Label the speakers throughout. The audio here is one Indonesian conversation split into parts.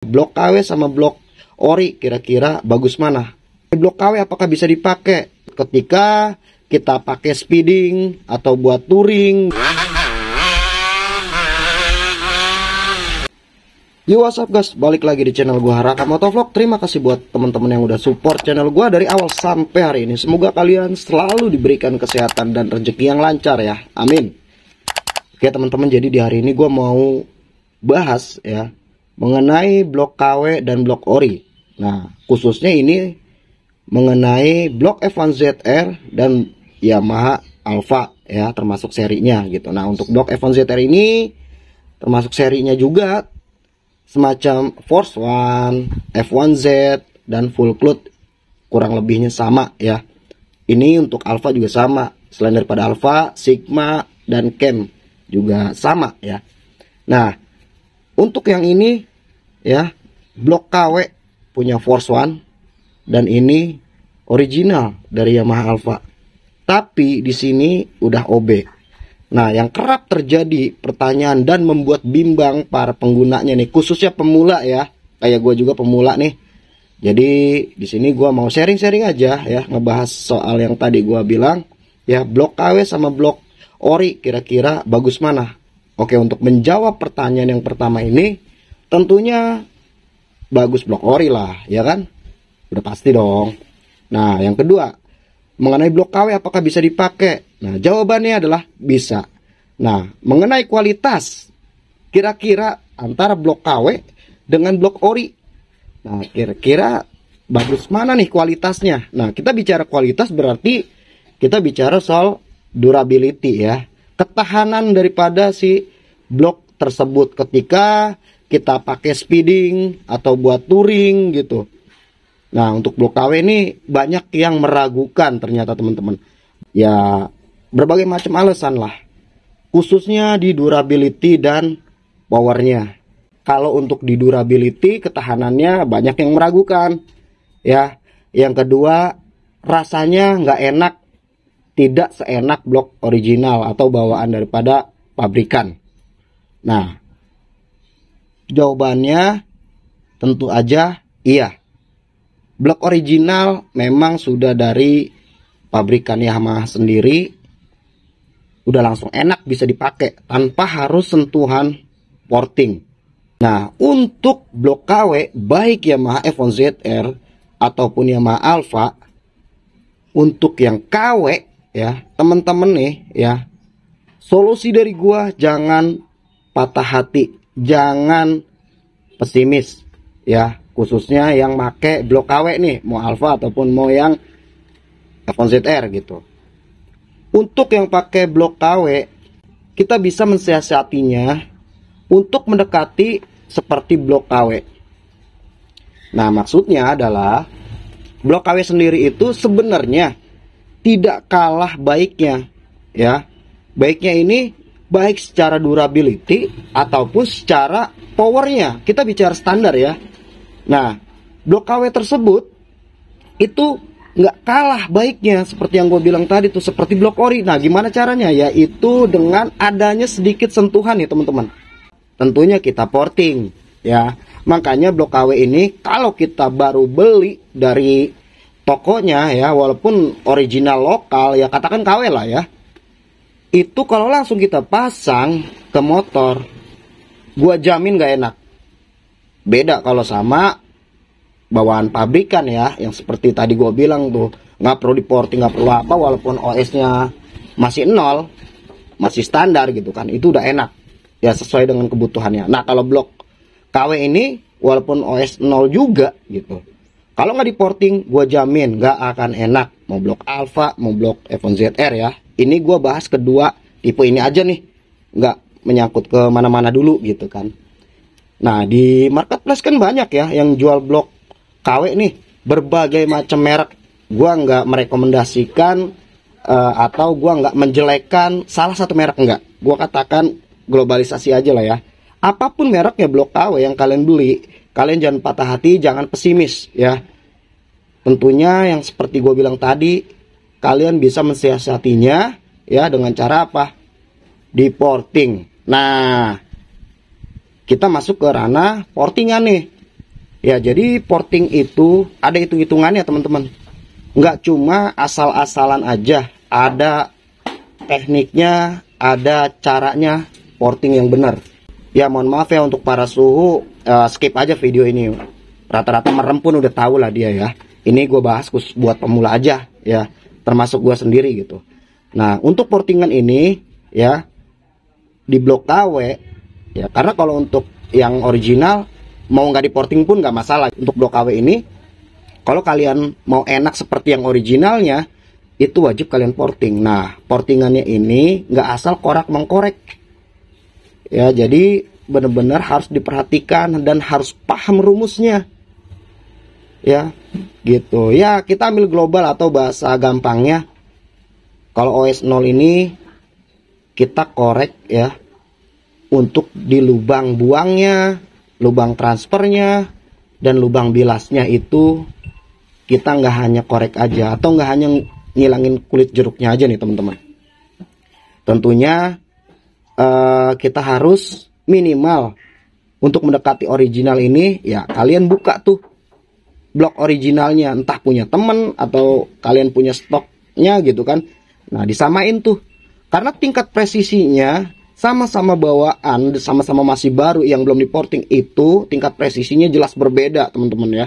Speaker 1: Blok KW sama blok ori kira-kira bagus mana? Blok KW apakah bisa dipakai ketika kita pakai speeding atau buat touring? Yo, what's up guys, balik lagi di channel gua Raka Motovlog. Terima kasih buat teman-teman yang udah support channel gua dari awal sampai hari ini. Semoga kalian selalu diberikan kesehatan dan rezeki yang lancar ya, amin. Oke teman-teman, jadi di hari ini gua mau bahas ya mengenai blok KW dan blok ori. Nah, khususnya ini mengenai blok F1ZR dan Yamaha Alpha ya, termasuk serinya gitu. Nah, untuk blok F1ZR ini termasuk serinya juga semacam Force One, F1Z dan Full Cloud, kurang lebihnya sama ya. Ini untuk Alpha juga sama. Selain daripada Alpha, Sigma dan Cam juga sama ya. Nah, untuk yang ini ya, blok KW punya Force One dan ini original dari Yamaha Alpha. Tapi di sini udah OB. Nah, yang kerap terjadi pertanyaan dan membuat bimbang para penggunanya nih, khususnya pemula ya. Kayak gue juga pemula nih. Jadi di sini gue mau sharing-sharing aja ya, ngebahas soal yang tadi gue bilang ya, blok KW sama blok ori kira-kira bagus mana? Oke, untuk menjawab pertanyaan yang pertama ini, tentunya bagus blok ori lah, ya kan? Udah pasti dong. Nah, yang kedua, mengenai blok KW apakah bisa dipakai? Nah, jawabannya adalah bisa. Nah, mengenai kualitas, kira-kira antara blok KW dengan blok ori, nah kira-kira bagus mana nih kualitasnya? Nah, kita bicara kualitas berarti kita bicara soal durability ya, ketahanan daripada si blok tersebut ketika kita pakai speeding atau buat touring gitu. Nah, untuk blok KW ini banyak yang meragukan ternyata teman-teman. Ya, berbagai macam alasan lah. Khususnya di durability dan powernya. Kalau untuk di durability, ketahanannya banyak yang meragukan. Ya, yang kedua, rasanya nggak enak. Tidak seenak blok original atau bawaan daripada pabrikan. Nah, jawabannya tentu aja iya. Blok original memang sudah dari pabrikan Yamaha sendiri, udah langsung enak bisa dipakai tanpa harus sentuhan porting. Nah, untuk blok KW baik Yamaha F1ZR ataupun Yamaha Alpha, untuk yang KW ya teman-teman nih ya, solusi dari gua jangan patah hati, jangan pesimis ya, khususnya yang make blok KW nih, mau Alpha ataupun mau yang F1ZR gitu. Untuk yang pakai blok KW, kita bisa mensiasatinya untuk mendekati seperti blok KW. Nah, maksudnya adalah blok KW sendiri itu sebenarnya tidak kalah baiknya ya. Baiknya ini baik secara durability ataupun secara powernya. Kita bicara standar ya. Nah, blok KW tersebut itu nggak kalah baiknya seperti yang gue bilang tadi tuh, seperti blok ori. Nah, gimana caranya? Yaitu dengan adanya sedikit sentuhan nih teman-teman. Tentunya kita porting ya. Makanya blok KW ini kalau kita baru beli dari tokonya ya, walaupun original lokal ya, katakan KW lah ya, itu kalau langsung kita pasang ke motor, gua jamin gak enak. Beda kalau sama bawaan pabrikan ya, yang seperti tadi gua bilang tuh, nggak perlu diporting, nggak perlu apa, walaupun OS-nya masih 0, masih standar gitu kan, itu udah enak ya, sesuai dengan kebutuhannya. Nah, kalau blok KW ini walaupun OS 0 juga gitu, kalau nggak diporting, gue jamin nggak akan enak. Mau blok Alpha, mau blok F1ZR ya. Ini gue bahas kedua tipe ini aja nih, nggak menyangkut ke mana-mana dulu gitu kan. Nah, di marketplace kan banyak ya yang jual blok KW nih, berbagai macam merek. Gue nggak merekomendasikan atau gue nggak menjelekkan salah satu merek, nggak. Gue katakan globalisasi aja lah ya. Apapun mereknya blok KW yang kalian beli, kalian jangan patah hati, jangan pesimis ya. Tentunya yang seperti gue bilang tadi, kalian bisa mensiasatinya ya dengan cara apa? Di porting. Nah, kita masuk ke ranah portingan nih. Ya, jadi porting itu ada hitung-hitungannya teman-teman. Nggak cuma asal-asalan aja, ada tekniknya, ada caranya porting yang benar. Ya, mohon maaf ya untuk para suhu, skip aja video ini. Rata-rata merem pun udah tahu lah dia ya. Ini gue bahas khusus buat pemula aja ya, termasuk gue sendiri gitu. Nah, untuk portingan ini ya di blok KW ya, karena kalau untuk yang original mau nggak diporting pun nggak masalah. Untuk blok KW ini, kalau kalian mau enak seperti yang originalnya, itu wajib kalian porting. Nah, portingannya ini nggak asal korak mengkorek ya, jadi benar-benar harus diperhatikan dan harus paham rumusnya ya, gitu ya. Kita ambil global atau bahasa gampangnya, kalau OS 0 ini kita korek ya untuk di lubang buangnya, lubang transfernya, dan lubang bilasnya itu kita nggak hanya korek aja, atau nggak hanya ngilangin kulit jeruknya aja nih teman-teman. Tentunya kita harus minimal untuk mendekati original ini ya, kalian buka tuh blok originalnya, entah punya temen atau kalian punya stoknya gitu kan. Nah, disamain tuh, karena tingkat presisinya sama-sama bawaan, sama-sama masih baru yang belum diporting, itu tingkat presisinya jelas berbeda teman-teman ya.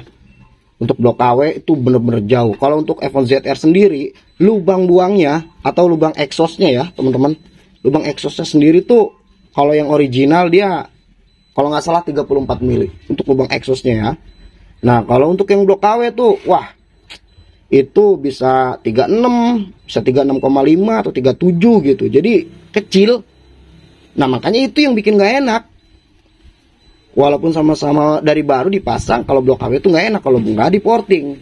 Speaker 1: Untuk blok KW itu bener-bener jauh. Kalau untuk F1 ZR sendiri, lubang buangnya atau lubang exhaustnya ya teman-teman, lubang exhaustnya sendiri tuh kalau yang original dia kalau nggak salah 34 mili untuk lubang exhaustnya ya. Nah, kalau untuk yang blok KW tuh wah, itu bisa 36, bisa 36,5 atau 37 gitu. Jadi kecil. Nah, makanya itu yang bikin gak enak. Walaupun sama-sama dari baru dipasang, kalau blok KW itu gak enak kalau nggak diporting.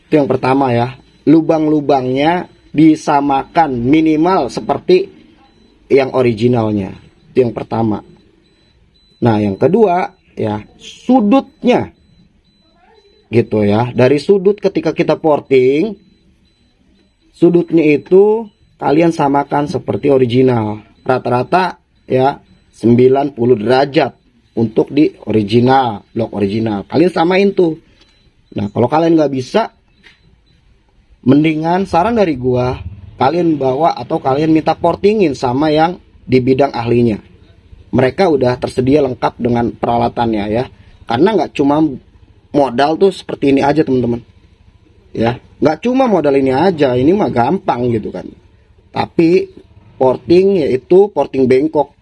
Speaker 1: Itu yang pertama ya. Lubang-lubangnya disamakan minimal seperti yang originalnya. Itu yang pertama. Nah, yang kedua ya, sudutnya. Gitu ya. Dari sudut ketika kita porting, sudutnya itu kalian samakan seperti original. Rata-rata ya 90 derajat untuk di original, blok original. Kalian samain tuh. Nah, kalau kalian nggak bisa, mendingan saran dari gua, kalian bawa atau kalian minta portingin sama yang di bidang ahlinya. Mereka udah tersedia lengkap dengan peralatannya ya. Karena nggak cuma modal tuh seperti ini aja teman-teman. Ya, nggak cuma modal ini aja, ini mah gampang gitu kan. Tapi porting yaitu porting bengkok.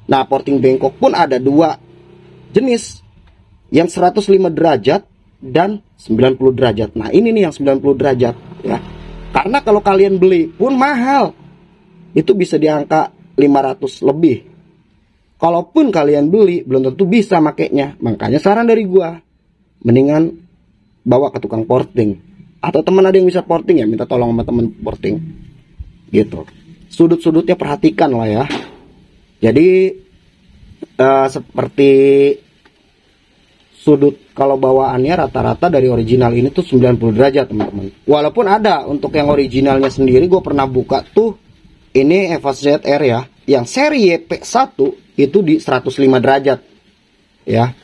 Speaker 1: Nah, porting bengkok pun ada dua jenis, yang 105 derajat dan 90 derajat. Nah, ini nih yang 90 derajat ya. Karena kalau kalian beli pun mahal, itu bisa di angka 500 lebih. Kalaupun kalian beli belum tentu bisa makainya. Makanya saran dari gua, mendingan bawa ke tukang porting, atau teman ada yang bisa porting ya, minta tolong sama teman porting gitu. Sudut-sudutnya perhatikan lah ya. Jadi seperti sudut kalau bawaannya rata-rata dari original ini tuh 90 derajat teman-teman. Walaupun ada untuk yang originalnya sendiri, gue pernah buka tuh, ini F1 ZR ya, yang seri YP1 itu di 105 derajat ya,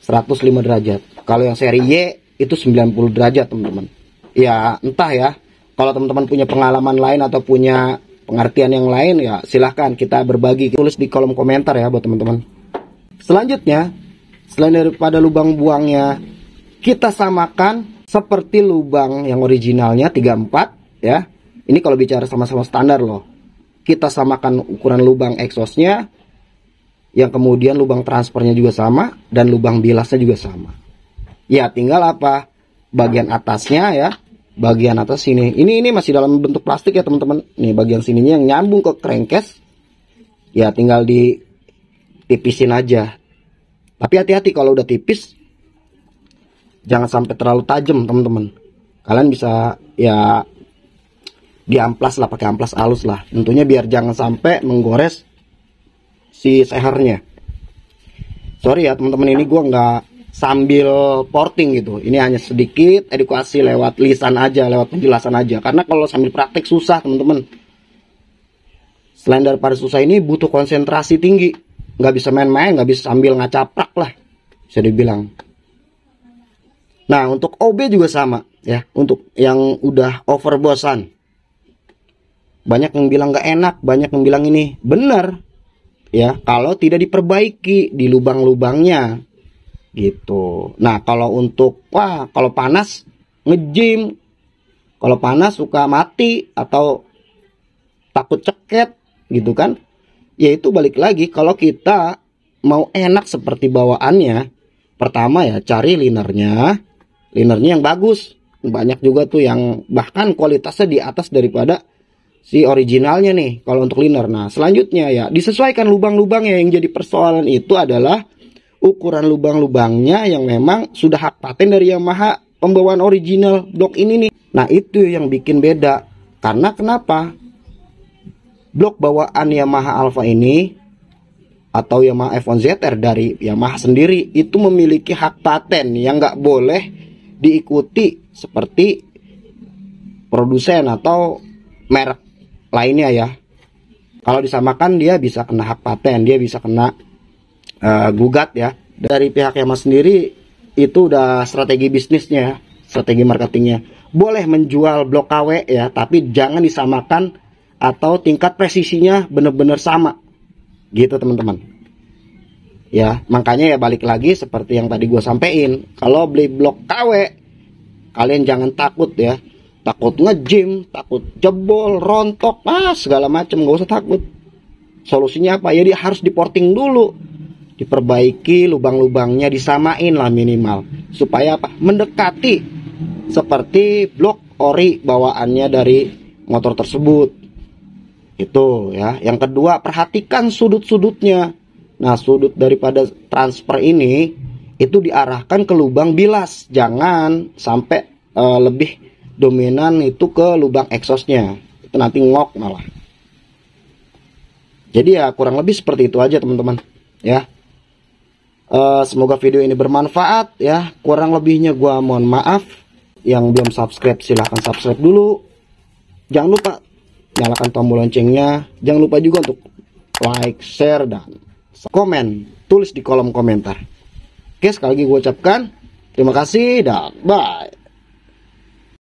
Speaker 1: 105 derajat. Kalau yang seri Y itu 90 derajat teman-teman. Ya entah ya, kalau teman-teman punya pengalaman lain atau punya pengertian yang lain ya silahkan kita berbagi, tulis di kolom komentar ya buat teman-teman. Selanjutnya, selain daripada lubang buangnya kita samakan seperti lubang yang originalnya 34 ya. Ini kalau bicara sama-sama standar loh. Kita samakan ukuran lubang exhaustnya, yang kemudian lubang transfernya juga sama, dan lubang bilasnya juga sama. Ya tinggal apa? Bagian atasnya ya. Bagian atas sini, ini masih dalam bentuk plastik ya teman-teman. Nih bagian sininya yang nyambung ke crankcase, ya tinggal ditipisin aja. Tapi hati-hati kalau udah tipis, jangan sampai terlalu tajam teman-teman. Kalian bisa ya diamplas lah, pakai amplas halus lah. Tentunya biar jangan sampai menggores si sehernya. Sorry ya teman-teman, ini gua nggak sambil porting gitu. Ini hanya sedikit edukasi lewat lisan aja, lewat penjelasan aja. Karena kalau sambil praktek susah teman-teman. Selain daripada susah, ini butuh konsentrasi tinggi. Nggak bisa main-main, nggak bisa sambil ngacaprak lah, bisa dibilang. Nah, untuk OB juga sama ya. Untuk yang udah over bosan, banyak yang bilang nggak enak, banyak yang bilang ini bener ya, kalau tidak diperbaiki di lubang-lubangnya gitu. Nah, kalau untuk kalau panas nge-gym, kalau panas suka mati atau takut ceket gitu kan, yaitu balik lagi, kalau kita mau enak seperti bawaannya, pertama ya cari linernya yang bagus. Banyak juga tuh yang bahkan kualitasnya di atas daripada si originalnya nih kalau untuk liner. Nah, selanjutnya ya disesuaikan lubang-lubangnya. Yang jadi persoalan itu adalah ukuran lubang-lubangnya yang memang sudah hak paten dari Yamaha pembawaan original blok ini nih. Nah, itu yang bikin beda. Karena kenapa? Blok bawaan Yamaha Alpha ini atau Yamaha F1ZR dari Yamaha sendiri itu memiliki hak paten yang nggak boleh diikuti seperti produsen atau merek lainnya ya. Kalau disamakan dia bisa kena hak paten, dia bisa kena gugat ya. Dari pihak Yamaha sendiri itu udah strategi bisnisnya, strategi marketingnya. Boleh menjual blok KW ya, tapi jangan disamakan atau tingkat presisinya benar-benar sama gitu teman-teman ya. Makanya ya balik lagi seperti yang tadi gue sampein, kalau beli blok KW kalian jangan takut ya, takut nge-gym, takut jebol, rontok, segala macam, nggak usah takut. Solusinya apa ya, dia harus diporting dulu, diperbaiki lubang-lubangnya, disamain lah minimal supaya apa, mendekati seperti blok ori bawaannya dari motor tersebut. Itu ya. Yang kedua, perhatikan sudut-sudutnya. Nah, sudut daripada transfer ini itu diarahkan ke lubang bilas, jangan sampai lebih dominan itu ke lubang exhaustnya, itu nanti ngok malah. Jadi ya kurang lebih seperti itu aja teman-teman ya. Semoga video ini bermanfaat ya. Kurang lebihnya gua mohon maaf. Yang belum subscribe silahkan subscribe dulu. Jangan lupa nyalakan tombol loncengnya. Jangan lupa juga untuk like, share, dan komen. Tulis di kolom komentar. Oke, sekali lagi gue ucapkan terima kasih dan bye.